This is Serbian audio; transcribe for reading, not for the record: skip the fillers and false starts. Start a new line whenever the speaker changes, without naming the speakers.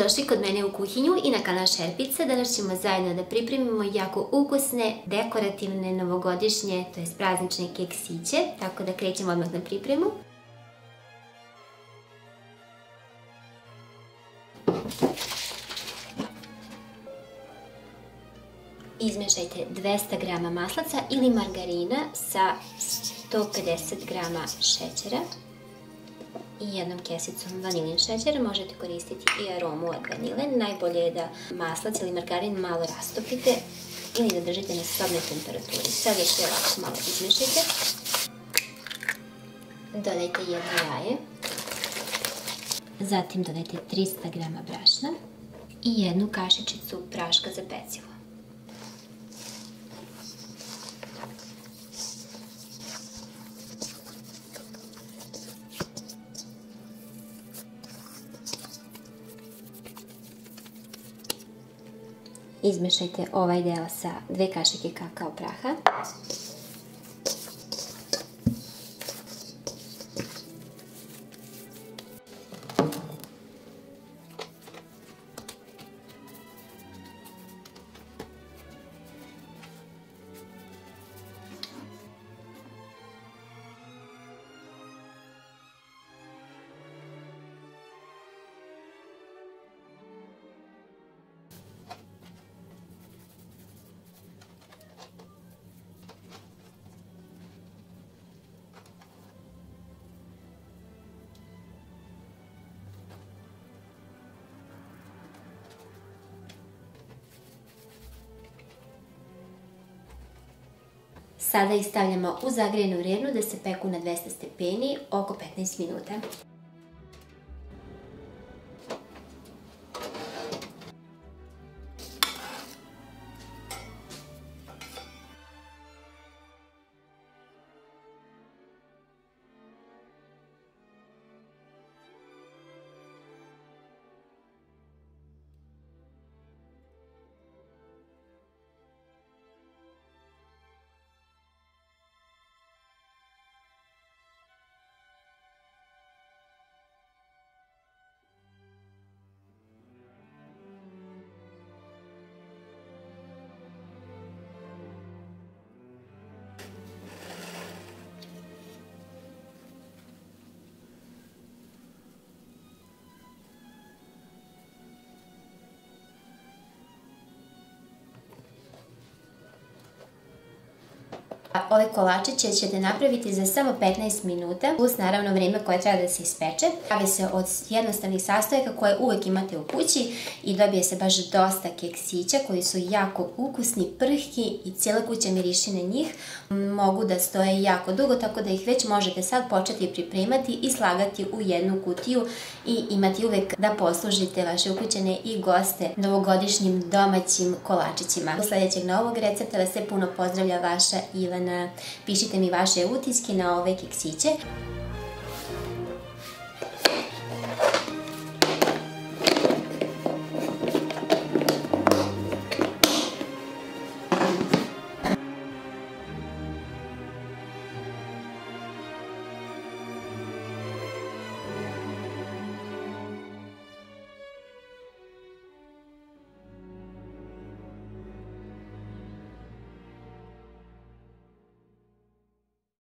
Dobrodošli kod mene u kuhinju i na kanal Šerpica. Danas ćemo zajedno da pripremimo jako ukusne, dekorativne, novogodišnje, to jest praznične keksiće. Tako da krećemo odmah na pripremu. Izmešajte 200 g maslaca ili margarina sa 150 g šećera i jednom kesicom vanilin šećera. Možete koristiti i aromu od vanile. Najbolje je da maslac ili margarin malo rastopite ili da držite na sobnoj temperaturi. Sada sve ovako malo izmešajte. Dodajte jedno jaje. Zatim dodajte 300 g brašna i jednu kašičicu praška za pecivo. Izmešajte ovaj deo sa 2 kašike kakao praha. Sada ih stavljamo u zagrejanu vrenu da se peku na 200 stepeni oko 15 minuta. Ove kolačiće ćete napraviti za samo 15 minuta, plus naravno vrijeme koje treba da se ispeče. Pravi se od jednostavnih sastojaka koje uvijek imate u kući i dobije se baš dosta keksića koji su jako ukusni, prhki i cijela kuća miriši na njih. Mogu da stoje jako dugo, tako da ih već možete sad početi pripremati i slagati u jednu kutiju i imati uvijek da poslužite vaše ukućane i goste novogodišnjim domaćim kolačićima. Do sljedećeg novog recepta vas sve puno pozdravlja vaša Ivana. Pišite mi vaše utiske na ove keksiće.